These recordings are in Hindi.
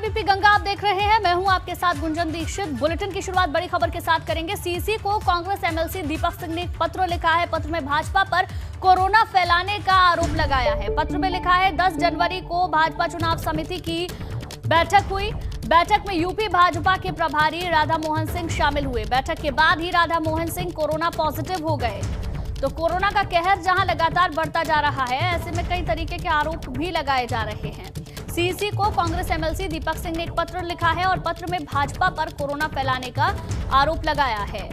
एबीपी गंगा आप देख रहे हैं, मैं हूं आपके साथ गुंजन दीक्षित। बुलेटिन की शुरुआत बड़ी खबर के साथ करेंगे। सीसी को कांग्रेस एमएलसी दीपक सिंह ने एक पत्र लिखा है। पत्र में भाजपा पर कोरोना फैलाने का आरोप लगाया है। पत्र में लिखा है 10 जनवरी को भाजपा चुनाव समिति की बैठक हुई। बैठक में यूपी भाजपा के प्रभारी राधा मोहन सिंह शामिल हुए। बैठक के बाद ही राधा मोहन सिंह कोरोना पॉजिटिव हो गए। तो कोरोना का कहर जहां लगातार बढ़ता जा रहा है, ऐसे में कई तरीके के आरोप भी लगाए जा रहे हैं। सीसी को कांग्रेस एमएलसी दीपक सिंह ने एक पत्र लिखा है और पत्र में भाजपा पर कोरोना फैलाने का आरोप लगाया है,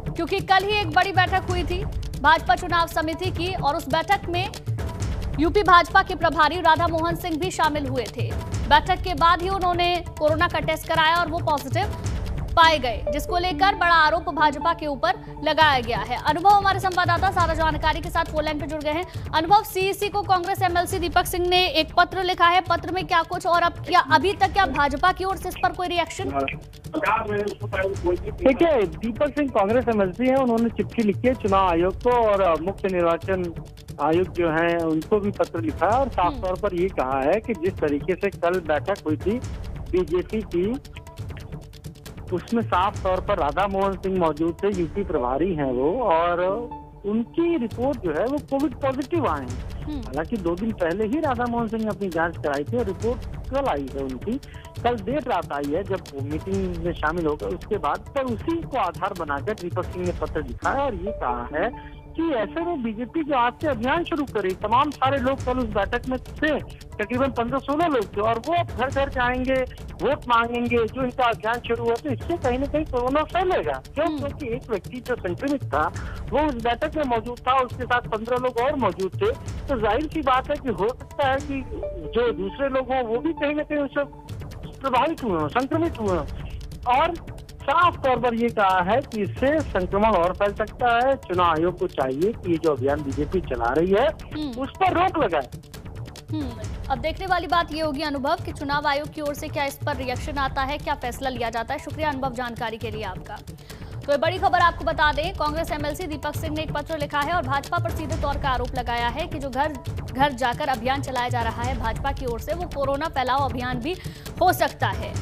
क्योंकि कल ही एक बड़ी बैठक हुई थी भाजपा चुनाव समिति की और उस बैठक में यूपी भाजपा के प्रभारी राधा मोहन सिंह भी शामिल हुए थे। बैठक के बाद ही उन्होंने कोरोना का टेस्ट कराया और वो पॉजिटिव पाए गए, जिसको लेकर बड़ा आरोप भाजपा के ऊपर लगाया गया है। अनुभव हमारे संवाददाता सारा जानकारी के साथ फोन लाइन पे जुड़ गए हैं। अनुभव, सीईसी को कांग्रेस एमएलसी दीपक सिंह ने एक पत्र लिखा है, पत्र में क्या कुछ और अब क्या अभी तक क्या भाजपा की ओर से इस पर कोई रिएक्शन? देखिए, दीपक सिंह कांग्रेस एमएलसी हैं, उन्होंने चिट्ठी लिखी है चुनाव आयोग को और मुख्य निर्वाचन आयुक्त जो हैं उनको भी पत्र लिखा है और साफ तौर पर ये कहा है कि जिस तरीके से कल बैठक हुई थी बीजेपी की, उसमें साफ तौर पर राधा मोहन सिंह मौजूद थे, यूपी प्रभारी हैं वो, और उनकी रिपोर्ट जो है वो कोविड पॉजिटिव आए हैं। हालांकि 2 दिन पहले ही राधा मोहन सिंह ने अपनी जांच कराई थी और रिपोर्ट कल आई है उनकी, कल देर रात आई है जब मीटिंग में शामिल हो गए उसके बाद। पर उसी को आधार बनाकर दीपक सिंह ने पत्र लिखा है और ये कहा है कि ऐसे में बीजेपी जो आज से अभियान शुरू करे, तमाम सारे लोग कल उस बैठक में थे, तकरीबन 15-16 लोग थे, और वो अब घर घर जाएंगे, वोट मांगेंगे, जो इनका अभियान शुरू हुआ, तो इससे कहीं ना कहीं कोरोना फैलेगा। क्योंकि एक व्यक्ति जो संक्रमित था वो उस बैठक में मौजूद था, उसके साथ 15 लोग और मौजूद थे, तो जाहिर सी बात है कि हो सकता है कि जो दूसरे लोग हों वो भी कहीं ना कहीं उससे प्रभावित हुए हों, संक्रमित हुए हों। और साफ तौर पर ये कहा है कि इससे संक्रमण और फैल सकता है। चुनाव आयोग को चाहिए कि ये जो अभियान बीजेपी चला रही है उस पर रोक लगाए। अब देखने वाली बात ये होगी अनुभव कि चुनाव आयोग की ओर से क्या इस पर रिएक्शन आता है, क्या फैसला लिया जाता है। शुक्रिया अनुभव जानकारी के लिए आपका। तो ये बड़ी खबर आपको बता दें, कांग्रेस एमएलसी दीपक सिंह ने एक पत्र लिखा है और भाजपा पर सीधे तौर का आरोप लगाया है कि जो घर घर जाकर अभियान चलाया जा रहा है भाजपा की ओर से, वो कोरोना फैलाव अभियान भी हो सकता है।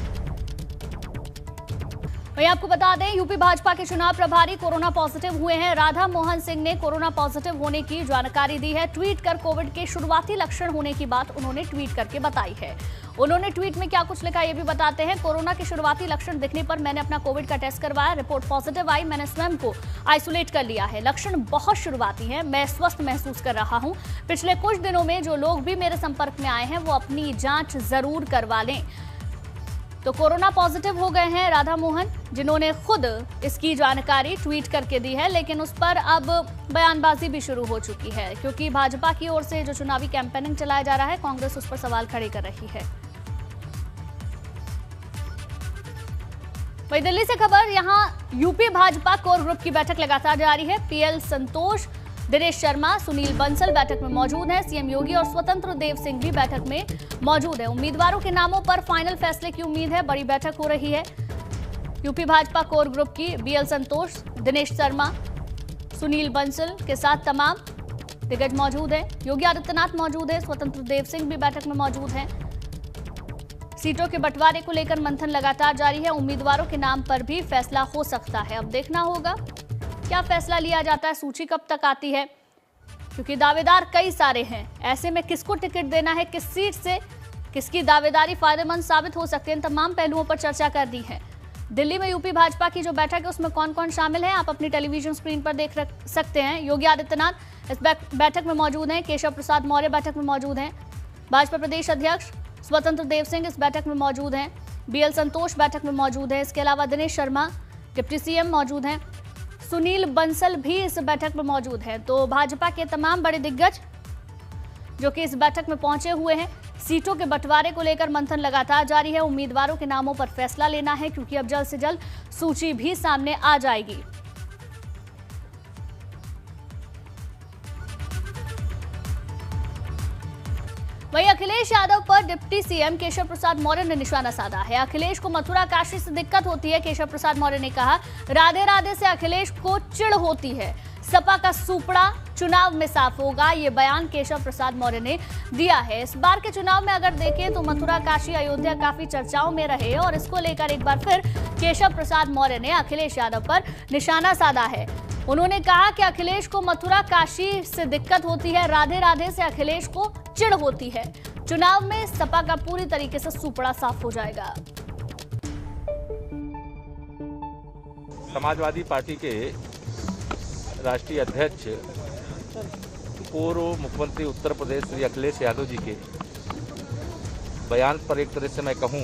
वहीं आपको बता दें, यूपी भाजपा के चुनाव प्रभारी कोरोना पॉजिटिव हुए हैं। राधा मोहन सिंह ने कोरोना पॉजिटिव होने की जानकारी दी है। ट्वीट कर कोविड के शुरुआती लक्षण होने की बात उन्होंने ट्वीट करके बताई है। उन्होंने ट्वीट में क्या कुछ लिखा ये भी बताते हैं। कोरोना के शुरुआती लक्षण दिखने पर मैंने अपना कोविड का टेस्ट करवाया, रिपोर्ट पॉजिटिव आई, मैंने स्वयं को आइसोलेट कर लिया है। लक्षण बहुत शुरुआती हैं, मैं स्वस्थ महसूस कर रहा हूं। पिछले कुछ दिनों में जो लोग भी मेरे संपर्क में आए हैं वो अपनी जांच जरूर करवा लें। तो कोरोना पॉजिटिव हो गए हैं राधा मोहन, जिन्होंने खुद इसकी जानकारी ट्वीट करके दी है, लेकिन उस पर अब बयानबाजी भी शुरू हो चुकी है, क्योंकि भाजपा की ओर से जो चुनावी कैंपेनिंग चलाया जा रहा है, कांग्रेस उस पर सवाल खड़े कर रही है। वहीं दिल्ली से खबर, यहां यूपी भाजपा कोर ग्रुप की बैठक लगातार जारी है। पीएल संतोष, दिनेश शर्मा, सुनील बंसल बैठक में मौजूद हैं। सीएम योगी और स्वतंत्र देव सिंह भी बैठक में मौजूद है। उम्मीदवारों के नामों पर फाइनल फैसले की उम्मीद है। बड़ी बैठक हो रही है यूपी भाजपा कोर ग्रुप की। बीएल संतोष, दिनेश शर्मा, सुनील बंसल के साथ तमाम दिग्गज मौजूद हैं। योगी आदित्यनाथ मौजूद है, स्वतंत्र देव सिंह भी बैठक में मौजूद हैं। सीटों के बंटवारे को लेकर मंथन लगातार जारी है। उम्मीदवारों के नाम पर भी फैसला हो सकता है। अब देखना होगा क्या फैसला लिया जाता है, सूची कब तक आती है, क्योंकि दावेदार कई सारे हैं। ऐसे में किसको टिकट देना है, किस सीट से किसकी दावेदारी फायदेमंद साबित हो सकती है, इन तमाम पहलुओं पर चर्चा कर दी है। दिल्ली में यूपी भाजपा की जो बैठक है उसमें कौन कौन शामिल है, आप अपनी टेलीविजन स्क्रीन पर देख सकते हैं। योगी आदित्यनाथ इस बैठक में मौजूद हैं। केशव प्रसाद मौर्य बैठक में मौजूद हैं। भाजपा प्रदेश अध्यक्ष स्वतंत्र देव सिंह इस बैठक में मौजूद हैं। बीएल संतोष बैठक में मौजूद है। इसके अलावा दिनेश शर्मा, डिप्टी सीएम मौजूद हैं। सुनील बंसल भी इस बैठक में मौजूद हैं। तो भाजपा के तमाम बड़े दिग्गज जो कि इस बैठक में पहुंचे हुए हैं। सीटों के बंटवारे को लेकर मंथन लगातार जारी है। उम्मीदवारों के नामों पर फैसला लेना है, क्योंकि अब जल्द से जल्द सूची भी सामने आ जाएगी। वहीं अखिलेश यादव पर डिप्टी सीएम केशव प्रसाद मौर्य ने निशाना साधा है। अखिलेश को मथुरा काशी से दिक्कत होती है। केशव प्रसाद मौर्य ने कहा, राधे राधे से अखिलेश को चिढ़ होती है। सपा का सुपड़ा चुनाव में साफ होगा। ये बयान केशव प्रसाद मौर्य ने दिया है। इस बार के चुनाव में अगर देखें तो मथुरा, काशी, अयोध्या काफी चर्चाओं में रहे और इसको लेकर एक बार फिर केशव प्रसाद मौर्य ने अखिलेश यादव पर निशाना साधा है। उन्होंने कहा कि अखिलेश को मथुरा, काशी से दिक्कत होती है, राधे राधे से अखिलेश को चिढ़ होती है। चुनाव में सपा का पूरी तरीके से सुपड़ा साफ हो जाएगा। समाजवादी पार्टी के राष्ट्रीय अध्यक्ष पूर्व मुख्यमंत्री उत्तर प्रदेश श्री अखिलेश यादव जी के बयान पर एक तरह से मैं कहूं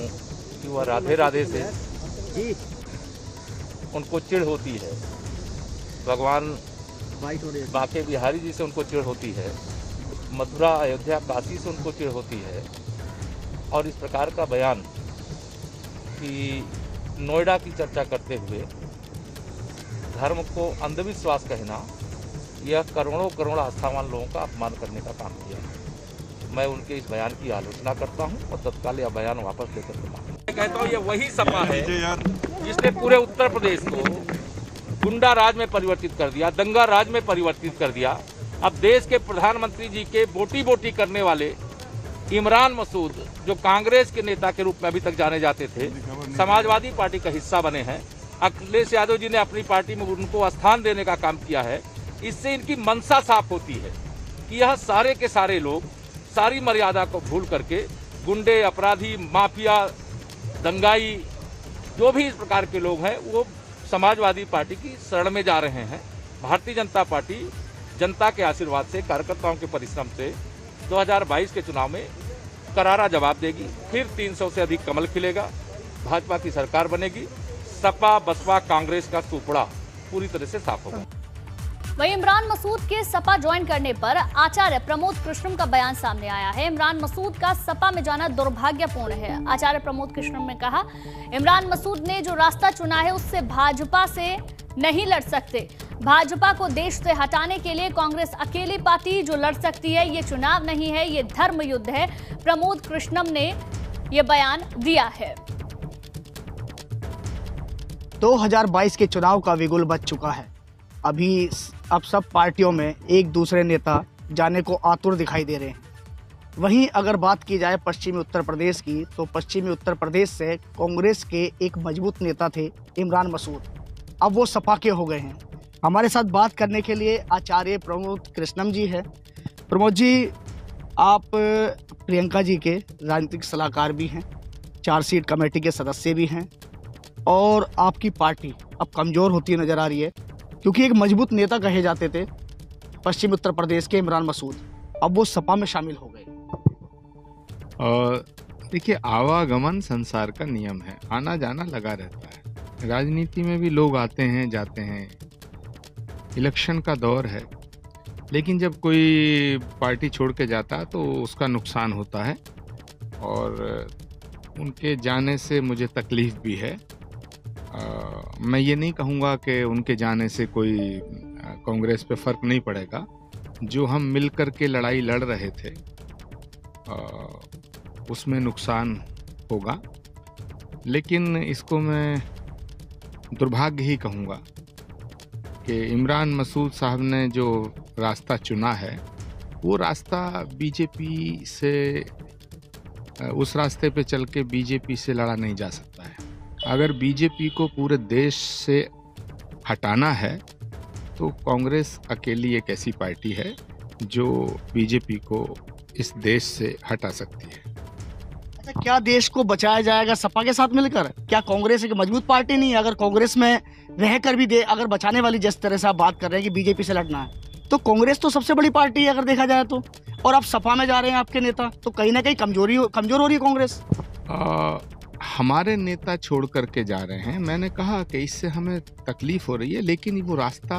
कि वह राधे राधे से उनको चिढ़ होती है, भगवान बांके बिहारी जी से उनको चिढ़ होती है, मथुरा, अयोध्या, काशी से उनको चिढ़ होती है। और इस प्रकार का बयान कि नोएडा की चर्चा करते हुए धर्म को अंधविश्वास कहना, यह करोड़ों करोड़ आस्थावान लोगों का अपमान करने का काम किया है। मैं उनके इस बयान की आलोचना करता हूं और तत्काल यह बयान वापस लेकर के मैं कहता हूं, ये वही सपा है जिसने पूरे उत्तर प्रदेश को गुंडा राज में परिवर्तित कर दिया, दंगा राज में परिवर्तित कर दिया। अब देश के प्रधानमंत्री जी के बोटी बोटी करने वाले इमरान मसूद, जो कांग्रेस के नेता के रूप में अभी तक जाने जाते थे, समाजवादी पार्टी का हिस्सा बने हैं। अखिलेश यादव जी ने अपनी पार्टी में उनको स्थान देने का काम किया है। इससे इनकी मंशा साफ होती है कि यह सारे के सारे लोग सारी मर्यादा को भूल करके गुंडे, अपराधी, माफिया, दंगाई, जो भी इस प्रकार के लोग हैं, वो समाजवादी पार्टी की शरण में जा रहे हैं। भारतीय जनता पार्टी जनता के आशीर्वाद से, कार्यकर्ताओं के परिश्रम से 2022 के चुनाव में करारा जवाब देगी। फिर 300 से अधिक कमल खिलेगा, भाजपा की सरकार बनेगी, सपा, बसपा, कांग्रेस का सुपड़ा पूरी तरह से साफ होगा। वहीं इमरान मसूद के सपा ज्वाइन करने पर आचार्य प्रमोद कृष्णम का बयान सामने आया है। इमरान मसूद का सपा में जाना दुर्भाग्यपूर्ण है। आचार्य प्रमोद कृष्णम ने कहा, इमरान मसूद ने जो रास्ता चुना है उससे भाजपा से नहीं लड़ सकते। भाजपा को देश से हटाने के लिए कांग्रेस अकेली पार्टी जो लड़ सकती है। ये चुनाव नहीं है, ये धर्म युद्ध है। प्रमोद कृष्णम ने यह बयान दिया है। 2022 के चुनाव का बिगुल बज चुका है। अब सब पार्टियों में एक दूसरे नेता जाने को आतुर दिखाई दे रहे हैं। वहीं अगर बात की जाए पश्चिमी उत्तर प्रदेश की, तो पश्चिमी उत्तर प्रदेश से कांग्रेस के एक मजबूत नेता थे इमरान मसूद, अब वो सपा के हो गए हैं। हमारे साथ बात करने के लिए आचार्य प्रमोद कृष्णम जी है। प्रमोद जी, आप प्रियंका जी के राजनीतिक सलाहकार भी हैं, 4 सीट कमेटी के सदस्य भी हैं, और आपकी पार्टी अब कमज़ोर होती नज़र आ रही है, क्योंकि एक मजबूत नेता कहे जाते थे पश्चिम उत्तर प्रदेश के इमरान मसूद, अब वो सपा में शामिल हो गए। देखिए, आवागमन संसार का नियम है, आना जाना लगा रहता है। राजनीति में भी लोग आते हैं जाते हैं, इलेक्शन का दौर है, लेकिन जब कोई पार्टी छोड़ के जाता है तो उसका नुकसान होता है, और उनके जाने से मुझे तकलीफ भी है। मैं ये नहीं कहूँगा कि उनके जाने से कोई कांग्रेस पे फर्क नहीं पड़ेगा। जो हम मिल कर के लड़ाई लड़ रहे थे उसमें नुकसान होगा, लेकिन इसको मैं दुर्भाग्य ही कहूँगा कि इमरान मसूद साहब ने जो रास्ता चुना है वो रास्ता बीजेपी से, उस रास्ते पे चल के बीजेपी से लड़ा नहीं जा सकता है। अगर बीजेपी को पूरे देश से हटाना है तो कांग्रेस अकेली एक ऐसी पार्टी है जो बीजेपी को इस देश से हटा सकती है। अच्छा, क्या देश को बचाया जाएगा सपा के साथ मिलकर? क्या कांग्रेस एक मजबूत पार्टी नहीं है? अगर कांग्रेस में रहकर भी अगर बचाने वाली जिस तरह से आप बात कर रहे हैं कि बीजेपी से लड़ना है, तो कांग्रेस तो सबसे बड़ी पार्टी है अगर देखा जाए तो, और आप सपा में जा रहे हैं आपके नेता, तो कहीं ना कहीं कमजोर हो रही है कांग्रेस। हमारे नेता छोड़ करके जा रहे हैं, मैंने कहा कि इससे हमें तकलीफ हो रही है, लेकिन वो रास्ता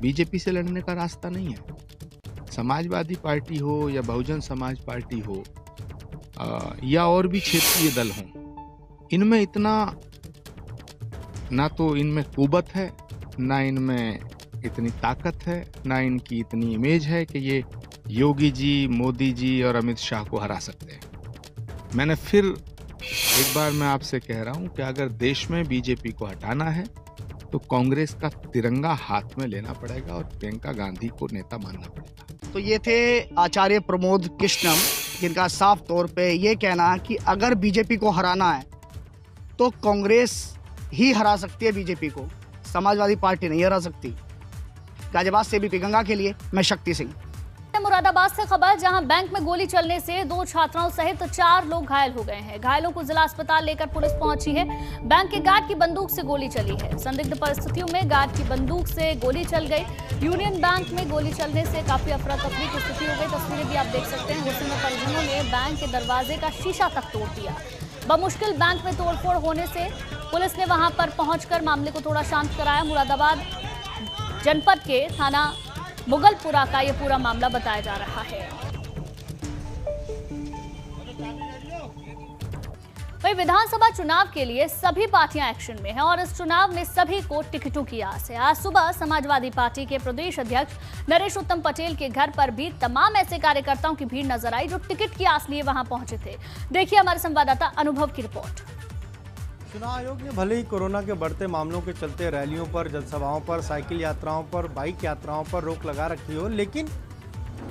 बीजेपी से लड़ने का रास्ता नहीं है। समाजवादी पार्टी हो या बहुजन समाज पार्टी हो या और भी क्षेत्रीय दल हों, इनमें इतना ना तो इनमें कुवत है, ना इनमें इतनी ताकत है, ना इनकी इतनी इमेज है कि ये योगी जी, मोदी जी और अमित शाह को हरा सकते हैं। मैंने फिर एक बार मैं आपसे कह रहा हूं कि अगर देश में बीजेपी को हटाना है तो कांग्रेस का तिरंगा हाथ में लेना पड़ेगा और प्रियंका गांधी को नेता मानना पड़ेगा। तो ये थे आचार्य प्रमोद कृष्णम, जिनका साफ तौर पे ये कहना कि अगर बीजेपी को हराना है तो कांग्रेस ही हरा सकती है बीजेपी को, समाजवादी पार्टी नहीं हरा सकती। गाजियाबाद से बीपी गंगा के लिए मैं शक्ति सिंह। मुरादाबाद से खबर, जहां बैंक में गोली चलने से 2 छात्राओं सहित 4 लोग घायल हो गए हैं। घायलों को जिला अस्पताल लेकर पुलिस पहुंची है। बैंक के गार्ड की बंदूक से गोली चली है। संदिग्ध परिस्थितियों में गार्ड की बंदूक से गोली चल गई। यूनियन बैंक में गोली चलने से काफी अफरा तफरी की स्थिति हो गई। तस्वीरें भी आप देख सकते हैं। गुस्से में परिजनों ने बैंक के दरवाजे का शीशा तक तोड़ दिया। बमुश्किल बैंक में तोड़फोड़ होने से पुलिस ने वहां पर पहुंचकर मामले को थोड़ा शांत कराया। मुरादाबाद जनपद के थाना मुगलपुरा का ये पूरा मामला बताया जा रहा है। वही विधानसभा चुनाव के लिए सभी पार्टियां एक्शन में हैं और इस चुनाव में सभी को टिकटों की आस है। आज सुबह समाजवादी पार्टी के प्रदेश अध्यक्ष नरेश उत्तम पटेल के घर पर भी तमाम ऐसे कार्यकर्ताओं की भीड़ नजर आई जो टिकट की आस लिए वहां पहुंचे थे। देखिए हमारे संवाददाता अनुभव की रिपोर्ट। चुनाव आयोग ने भले ही कोरोना के बढ़ते मामलों के चलते रैलियों पर, जनसभाओं पर, साइकिल यात्राओं पर, बाइक यात्राओं पर रोक लगा रखी हो, लेकिन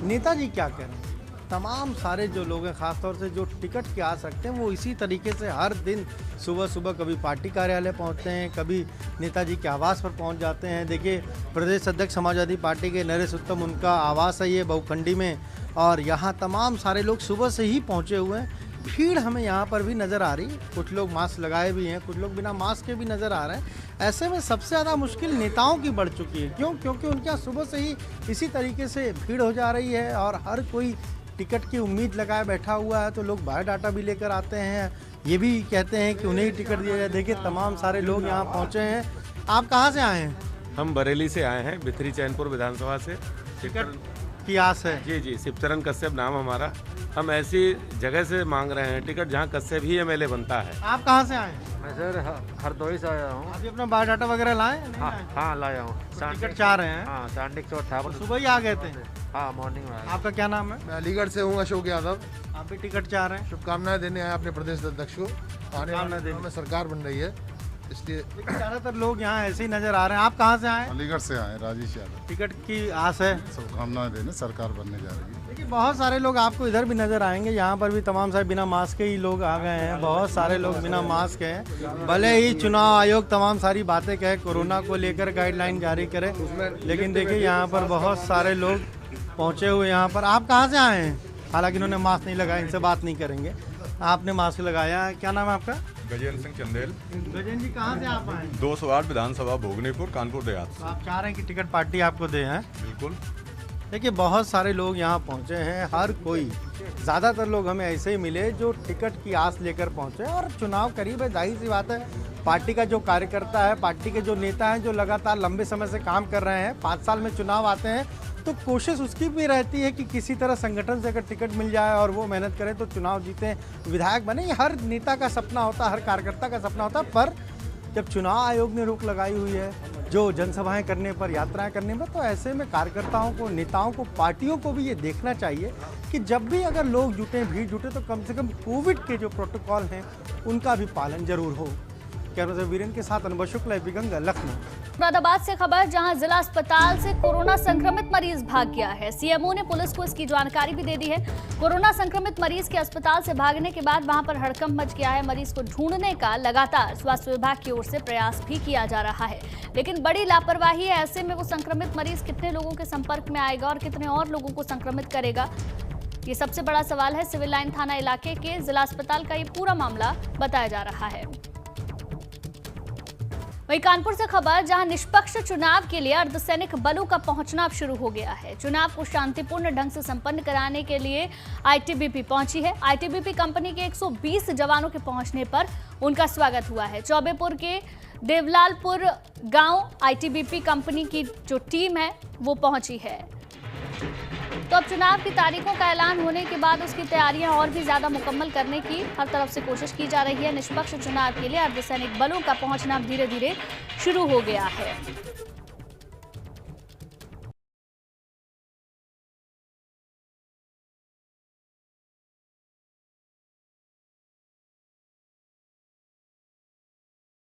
नेताजी क्या कह रहे हैं? तमाम सारे जो लोग हैं, खासतौर से जो टिकट की आस रखते हैं, वो इसी तरीके से हर दिन सुबह सुबह कभी पार्टी कार्यालय पहुंचते हैं, कभी नेताजी के आवास पर पहुंच जाते हैं। देखिए प्रदेश अध्यक्ष समाजवादी पार्टी के नरेश उत्तम, उनका आवास है ये बहुखंडी में, और यहाँ तमाम सारे लोग सुबह से ही पहुँचे हुए हैं। भीड़ हमें यहाँ पर भी नज़र आ रही है। कुछ लोग मास्क लगाए भी हैं, कुछ लोग बिना मास्क के भी नज़र आ रहे हैं। ऐसे में सबसे ज़्यादा मुश्किल नेताओं की बढ़ चुकी है। क्यों? क्योंकि उनके यहाँ सुबह से ही इसी तरीके से भीड़ हो जा रही है और हर कोई टिकट की उम्मीद लगाए बैठा हुआ है। तो लोग बायोडाटा भी लेकर आते हैं, ये भी कहते हैं कि उन्हें ही टिकट दिया जाए। देखिए तमाम सारे लोग यहाँ पहुँचे हैं। आप कहाँ से आए हैं? हम बरेली से आए हैं, बिथरी चैनपुर विधानसभा से। टिकट की आस है? जी, शिवचरण कश्यप नाम हमारा। हम ऐसी जगह से मांग रहे हैं टिकट जहां कश्यप ही एमएलए बनता है। आप कहाँ से आए हैं? मैं सर हरदोई से आया हूँ। अभी अपना बायोडाटा वगैरह लाए? हाँ लाया हूँ। टिकट चाह रहे हैं? हाँ, सांडिक चौथ था। सुबह ही आ गए थे? हाँ, मॉर्निंग में। आपका क्या नाम है? मैं अलीगढ़ से हूँ, अशोक यादव। आप भी टिकट चाह रहे हैं? शुभकामनाएं देने आए अपने प्रदेश अध्यक्ष को। आने वाले दिनों में सरकार बन रही है, इसलिए ज़्यादातर लोग यहाँ ऐसे ही नजर आ रहे हैं। आप कहाँ से आए? अलीगढ़ से आए, राजेश यादव। टिकट की आस है? शुभकामनाएं देने, सरकार बनने जा रही है। देखिए बहुत सारे लोग आपको इधर भी नजर आएंगे। यहाँ पर भी तमाम सारे बिना मास्क के ही लोग आ गए हैं। बहुत सारे लोग बिना मास्क हैं। भले ही चुनाव आयोग तमाम सारी बातें कहे, कोरोना को लेकर गाइडलाइन जारी करे, लेकिन देखिए यहाँ पर बहुत सारे लोग पहुँचे हुए यहाँ पर। आप कहाँ से आए हैं? हालांकि इन्होंने मास्क नहीं लगाया, इनसे बात नहीं करेंगे। आपने मास्क लगाया। क्या नाम है आपका? गजेंद्र सिंह चंदेल। गजेंद्र जी कहाँ से आप आए? 208 विधानसभा भोगनीपुर, कानपुर देहात। आप चाह रहे हैं कि टिकट पार्टी आपको दे? हैं बिल्कुल। देखिए बहुत सारे लोग यहाँ पहुँचे हैं। हर कोई, ज़्यादातर लोग हमें ऐसे ही मिले जो टिकट की आस लेकर पहुँचे। और चुनाव करीब है, जाहिर सी बात है। पार्टी का जो कार्यकर्ता है, पार्टी के जो नेता हैं, जो लगातार लंबे समय से काम कर रहे हैं, 5 साल में चुनाव आते हैं, तो कोशिश उसकी भी रहती है कि किसी तरह संगठन से अगर टिकट मिल जाए और वो मेहनत करे तो चुनाव जीते, विधायक बने। ये हर नेता का सपना होता है, हर कार्यकर्ता का सपना होता है। पर जब चुनाव आयोग ने रोक लगाई हुई है जो जनसभाएं करने पर, यात्राएं करने पर, तो ऐसे में कार्यकर्ताओं को, नेताओं को, पार्टियों को भी ये देखना चाहिए कि जब भी अगर लोग जुटे, भीड़ जुटे, तो कम से कम कोविड के जो प्रोटोकॉल हैं उनका भी पालन जरूर हो। कैमरा से वीरेंद्र के साथ अनुभव शुक्ला, एबी गंगा, लखनऊ। मुरादाबाद से खबर, जहां जिला अस्पताल से कोरोना संक्रमित मरीज भाग गया है। सीएमओ ने पुलिस को इसकी जानकारी भी दे दी है। कोरोना संक्रमित मरीज के अस्पताल से भागने के बाद वहां पर हड़कंप मच गया है। मरीज को ढूंढने का लगातार स्वास्थ्य विभाग की ओर से प्रयास भी किया जा रहा है, लेकिन बड़ी लापरवाही है। ऐसे में वो संक्रमित मरीज कितने लोगों के संपर्क में आएगा और कितने और लोगों को संक्रमित करेगा, ये सबसे बड़ा सवाल है। सिविल लाइन थाना इलाके के जिला अस्पताल का ये पूरा मामला बताया जा रहा है। वहीं कानपुर से खबर, जहां निष्पक्ष चुनाव के लिए अर्धसैनिक बलों का पहुंचना अब शुरू हो गया है। चुनाव को शांतिपूर्ण ढंग से संपन्न कराने के लिए आईटीबीपी पहुंची है। आईटीबीपी कंपनी के 120 जवानों के पहुंचने पर उनका स्वागत हुआ है। चौबेपुर के देवलालपुर गांव आईटीबीपी कंपनी की जो टीम है वो पहुंची है। तो अब चुनाव की तारीखों का ऐलान होने के बाद उसकी तैयारियां और भी ज्यादा मुकम्मल करने की हर तरफ से कोशिश की जा रही है। निष्पक्ष चुनाव के लिए अर्धसैनिक बलों का पहुंचना धीरे धीरे शुरू हो गया है।